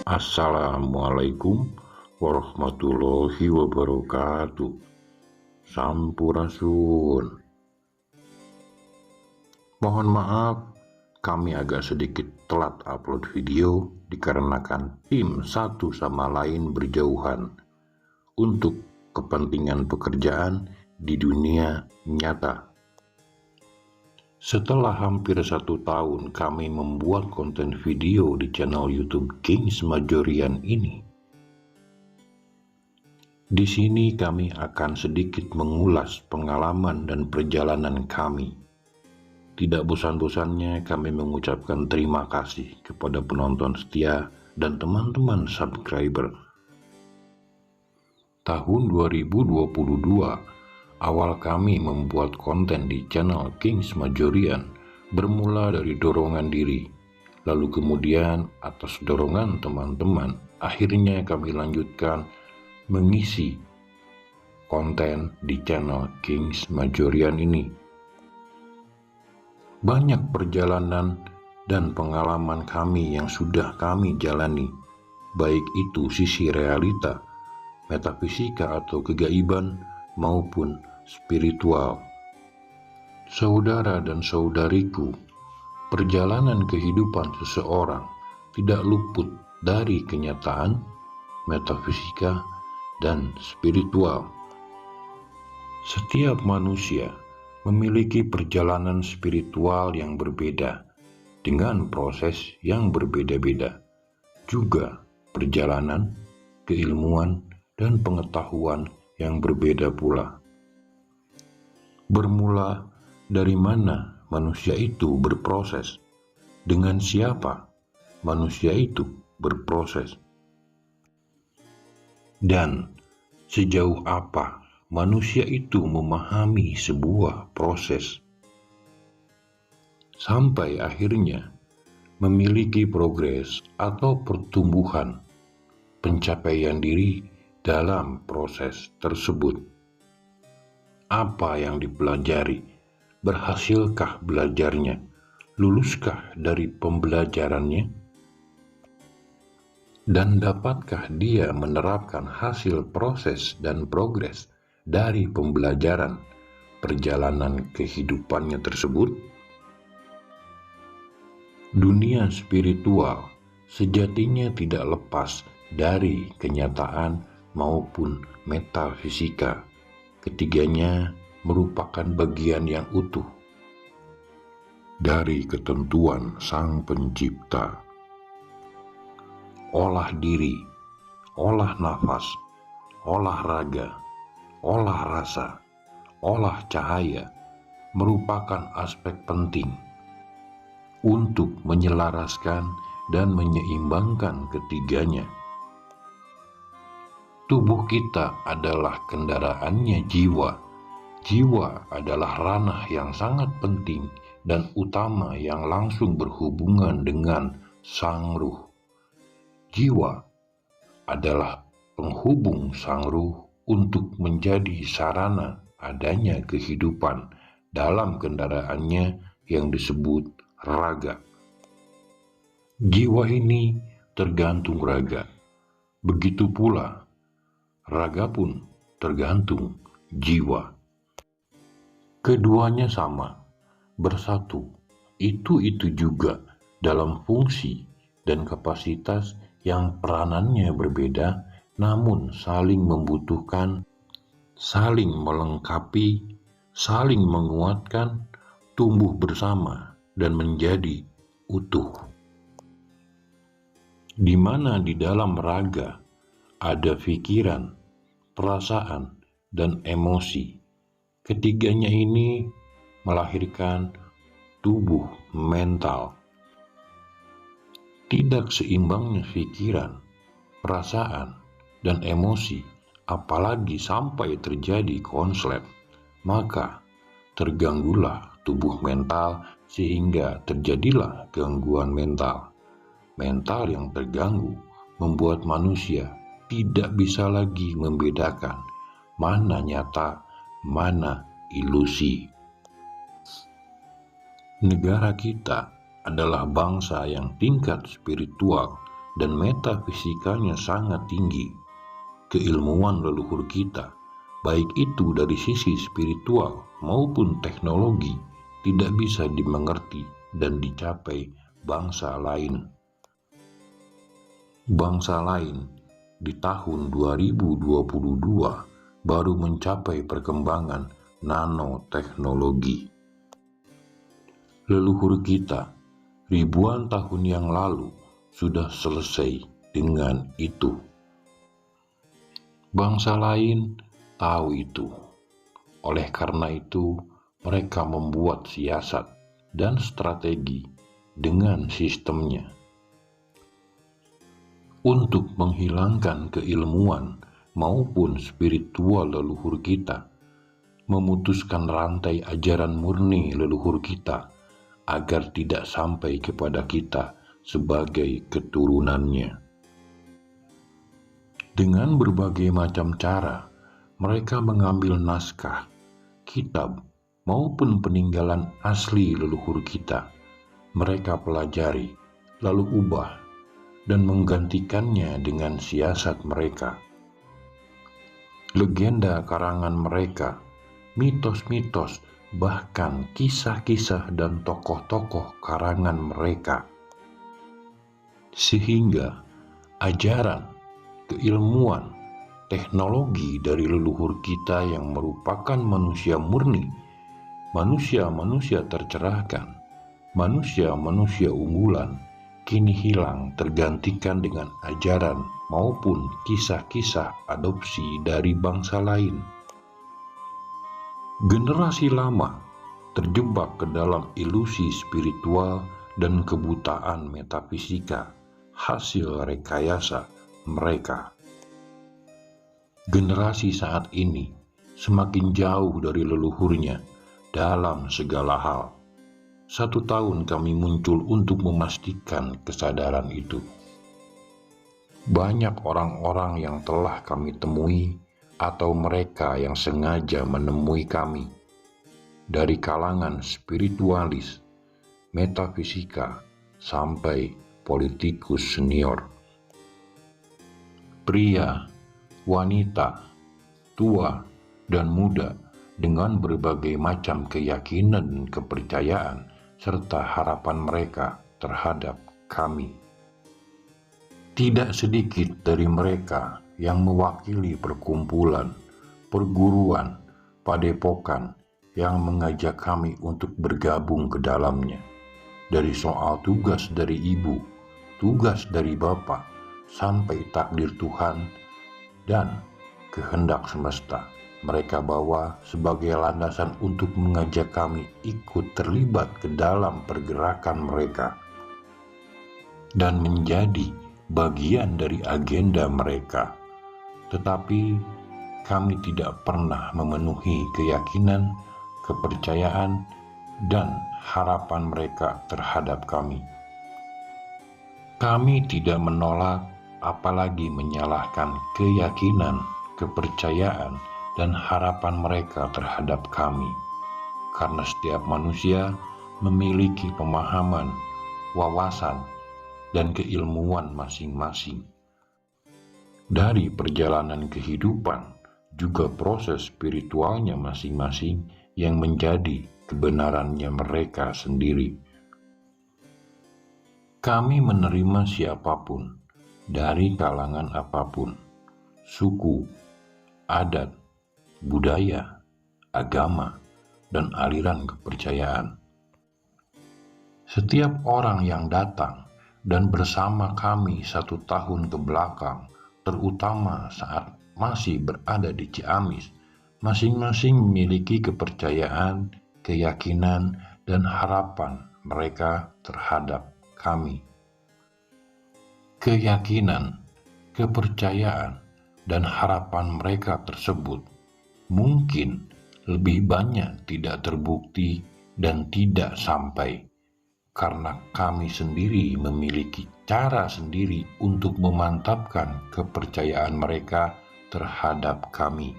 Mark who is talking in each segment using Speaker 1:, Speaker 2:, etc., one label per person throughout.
Speaker 1: Assalamualaikum warahmatullahi wabarakatuh. Sampurasun. Mohon maaf, kami agak sedikit telat upload video dikarenakan tim satu sama lain berjauhan untuk kepentingan pekerjaan di dunia nyata. Setelah hampir 1 tahun kami membuat konten video di channel YouTube Kings Majorian ini, di sini kami akan sedikit mengulas pengalaman dan perjalanan kami. Tidak bosan-bosannya kami mengucapkan terima kasih kepada penonton setia dan teman-teman subscriber. Tahun 2022, awal kami membuat konten di channel Kings Majorian bermula dari dorongan diri. Lalu kemudian atas dorongan teman-teman, akhirnya kami lanjutkan mengisi konten di channel Kings Majorian ini. Banyak perjalanan dan pengalaman kami yang sudah kami jalani, baik itu sisi realita, metafisika atau kegaiban, maupun spiritual. Saudara dan saudariku, perjalanan kehidupan seseorang tidak luput dari kenyataan, metafisika, dan spiritual. Setiap manusia memiliki perjalanan spiritual yang berbeda dengan proses yang berbeda-beda. Juga perjalanan, keilmuan, dan pengetahuan yang berbeda pula. Bermula dari mana manusia itu berproses, dengan siapa manusia itu berproses, dan sejauh apa manusia itu memahami sebuah proses, sampai akhirnya memiliki progres atau pertumbuhan, pencapaian diri dalam proses tersebut. Apa yang dipelajari? Berhasilkah belajarnya? Luluskah dari pembelajarannya? Dan dapatkah dia menerapkan hasil proses dan progres dari pembelajaran perjalanan kehidupannya tersebut? Dunia spiritual sejatinya tidak lepas dari kenyataan maupun metafisika. Ketiganya merupakan bagian yang utuh dari ketentuan Sang Pencipta. Olah diri, olah nafas, olah raga, olah rasa, olah cahaya merupakan aspek penting untuk menyelaraskan dan menyeimbangkan ketiganya. Tubuh kita adalah kendaraannya jiwa. Jiwa adalah ranah yang sangat penting dan utama yang langsung berhubungan dengan sang ruh. Jiwa adalah penghubung sang ruh untuk menjadi sarana adanya kehidupan dalam kendaraannya yang disebut raga. Jiwa ini tergantung raga. Begitu pula raga pun tergantung jiwa. Keduanya sama, bersatu, itu juga dalam fungsi dan kapasitas yang peranannya berbeda, namun saling membutuhkan, saling melengkapi, saling menguatkan, tumbuh bersama dan menjadi utuh. Di mana di dalam raga ada pikiran, perasaan, dan emosi. Ketiganya ini melahirkan tubuh mental. Tidak seimbangnya pikiran, perasaan, dan emosi, apalagi sampai terjadi konslet, maka terganggulah tubuh mental sehingga terjadilah gangguan mental. Mental yang terganggu membuat manusia tidak bisa lagi membedakan mana nyata, mana ilusi. Negara kita adalah bangsa yang tingkat spiritual dan metafisikanya sangat tinggi. Keilmuan leluhur kita, baik itu dari sisi spiritual maupun teknologi, tidak bisa dimengerti dan dicapai bangsa lain. Bangsa lain di tahun 2022 baru mencapai perkembangan nanoteknologi. Leluhur kita ribuan tahun yang lalu sudah selesai dengan itu. Bangsa lain tahu itu. Oleh karena itu, mereka membuat siasat dan strategi dengan sistemnya untuk menghilangkan keilmuan maupun spiritual leluhur kita, memutuskan rantai ajaran murni leluhur kita agar tidak sampai kepada kita sebagai keturunannya. Dengan berbagai macam cara, mereka mengambil naskah, kitab, maupun peninggalan asli leluhur kita. Mereka pelajari, lalu ubah, dan menggantikannya dengan siasat mereka. Legenda karangan mereka, mitos-mitos, bahkan kisah-kisah dan tokoh-tokoh karangan mereka. Sehingga ajaran, keilmuan, teknologi dari leluhur kita yang merupakan manusia murni, manusia-manusia tercerahkan, manusia-manusia unggulan, kini hilang tergantikan dengan ajaran maupun kisah-kisah adopsi dari bangsa lain. Generasi lama terjebak ke dalam ilusi spiritual dan kebutaan metafisika, hasil rekayasa mereka. Generasi saat ini semakin jauh dari leluhurnya dalam segala hal. 1 tahun kami muncul untuk memastikan kesadaran itu. Banyak orang-orang yang telah kami temui atau mereka yang sengaja menemui kami dari kalangan spiritualis, metafisika, sampai politikus senior. Pria, wanita, tua, dan muda dengan berbagai macam keyakinan dan kepercayaan serta harapan mereka terhadap kami. Tidak sedikit dari mereka yang mewakili perkumpulan, perguruan, padepokan yang mengajak kami untuk bergabung ke dalamnya. Dari soal tugas dari ibu, tugas dari bapak, sampai takdir Tuhan dan kehendak semesta, mereka bawa sebagai landasan untuk mengajak kami ikut terlibat ke dalam pergerakan mereka dan menjadi bagian dari agenda mereka. Tetapi kami tidak pernah memenuhi keyakinan, kepercayaan, dan harapan mereka terhadap kami. Kami tidak menolak apalagi menyalahkan keyakinan, kepercayaan, dan harapan mereka terhadap kami, karena setiap manusia memiliki pemahaman, wawasan, dan keilmuan masing-masing. Dari perjalanan kehidupan, juga proses spiritualnya masing-masing yang menjadi kebenarannya mereka sendiri. Kami menerima siapapun, dari kalangan apapun, suku, adat, budaya, agama, dan aliran kepercayaan. Setiap orang yang datang dan bersama kami 1 tahun ke belakang, terutama saat masih berada di Ciamis, masing-masing memiliki kepercayaan, keyakinan, dan harapan mereka terhadap kami. Keyakinan, kepercayaan, dan harapan mereka tersebut mungkin lebih banyak tidak terbukti dan tidak sampai, karena kami sendiri memiliki cara sendiri untuk memantapkan kepercayaan mereka terhadap kami.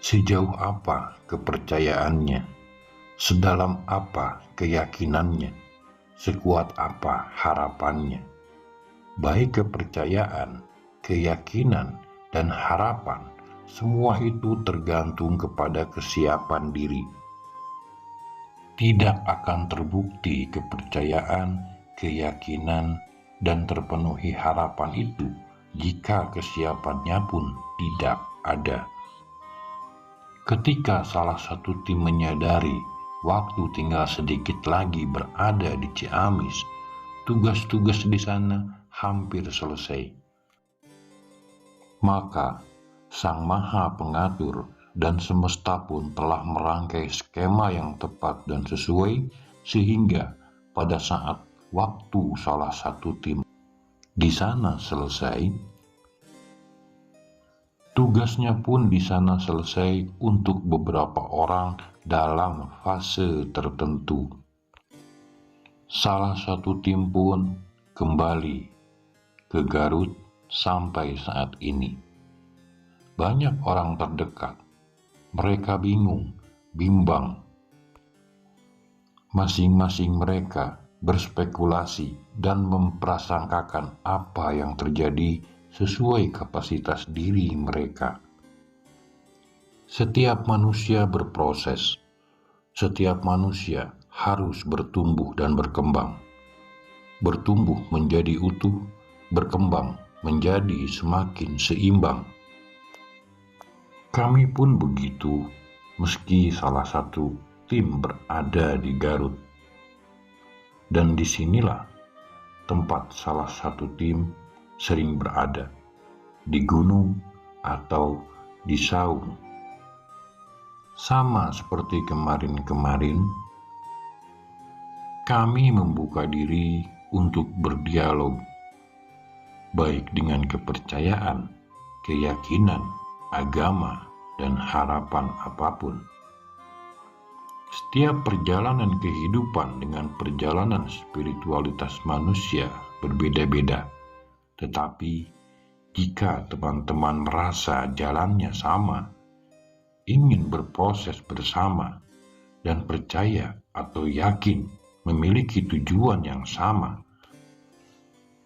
Speaker 1: Sejauh apa kepercayaannya, sedalam apa keyakinannya, sekuat apa harapannya, baik kepercayaan, keyakinan, dan harapan, semua itu tergantung kepada kesiapan diri. Tidak akan terbukti kepercayaan, keyakinan, dan terpenuhi harapan itu jika kesiapannya pun tidak ada. Ketika salah satu tim menyadari waktu tinggal sedikit lagi berada di Ciamis, tugas-tugas di sana hampir selesai. Maka, Sang Maha Pengatur dan semesta pun telah merangkai skema yang tepat dan sesuai, sehingga pada saat waktu salah satu tim di sana selesai, tugasnya pun di sana selesai untuk beberapa orang dalam fase tertentu. Salah satu tim pun kembali ke Garut sampai saat ini. Banyak orang terdekat, mereka bingung, bimbang. Masing-masing mereka berspekulasi dan memprasangkakan apa yang terjadi sesuai kapasitas diri mereka. Setiap manusia berproses, setiap manusia harus bertumbuh dan berkembang. Bertumbuh menjadi utuh, berkembang menjadi semakin seimbang. Kami pun begitu, meski salah satu tim berada di Garut. Dan disinilah tempat salah satu tim sering berada, di gunung atau di saung. Sama seperti kemarin-kemarin, kami membuka diri untuk berdialog, baik dengan kepercayaan, keyakinan, agama, dan harapan apapun. Setiap perjalanan kehidupan dengan perjalanan spiritualitas manusia berbeda-beda. Tetapi jika teman-teman merasa jalannya sama, ingin berproses bersama, dan percaya atau yakin memiliki tujuan yang sama,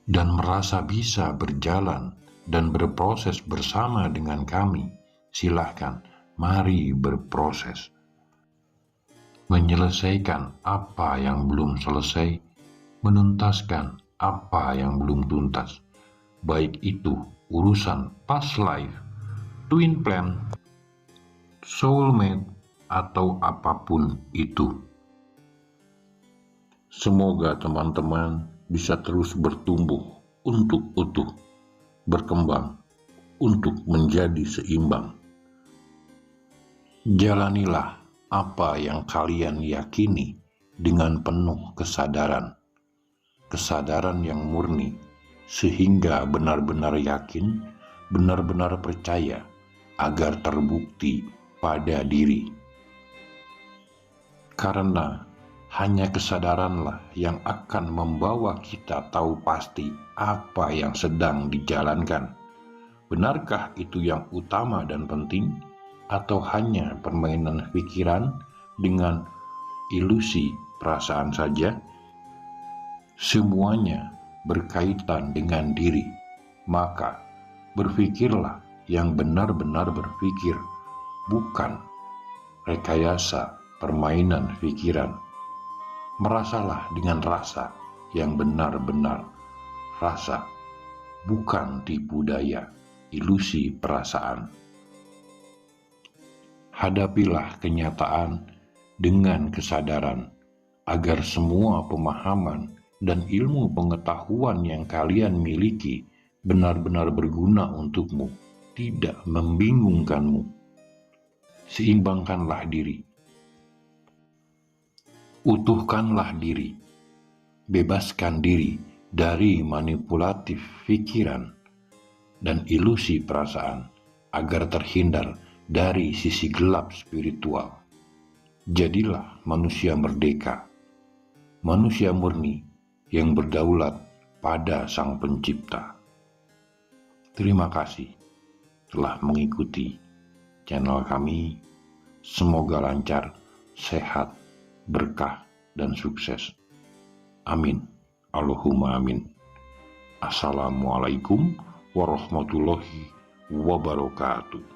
Speaker 1: dan merasa bisa berjalan dan berproses bersama dengan kami, silahkan mari berproses. Menyelesaikan apa yang belum selesai, menuntaskan apa yang belum tuntas, baik itu urusan past life, twin plan, soulmate, atau apapun itu. Semoga teman-teman bisa terus bertumbuh untuk utuh, berkembang untuk menjadi seimbang. Jalanilah apa yang kalian yakini dengan penuh kesadaran yang murni, sehingga benar-benar yakin, benar-benar percaya, agar terbukti pada diri. Karena hanya kesadaranlah yang akan membawa kita tahu pasti apa yang sedang dijalankan. Benarkah itu yang utama dan penting? Atau hanya permainan pikiran dengan ilusi perasaan saja? Semuanya berkaitan dengan diri, maka berpikirlah yang benar-benar berpikir, bukan rekayasa permainan pikiran. Merasalah dengan rasa yang benar-benar rasa, bukan tipu daya, ilusi perasaan. Hadapilah kenyataan dengan kesadaran, agar semua pemahaman dan ilmu pengetahuan yang kalian miliki benar-benar berguna untukmu, tidak membingungkanmu. Seimbangkanlah diri. Utuhkanlah diri. Bebaskan diri dari manipulatif pikiran dan ilusi perasaan, agar terhindar dari sisi gelap spiritual. Jadilah manusia merdeka, manusia murni yang berdaulat pada Sang Pencipta. Terima kasih telah mengikuti channel kami. Semoga lancar, sehat, berkah, dan sukses. Amin. Allahumma amin. Assalamualaikum warahmatullahi wabarakatuh.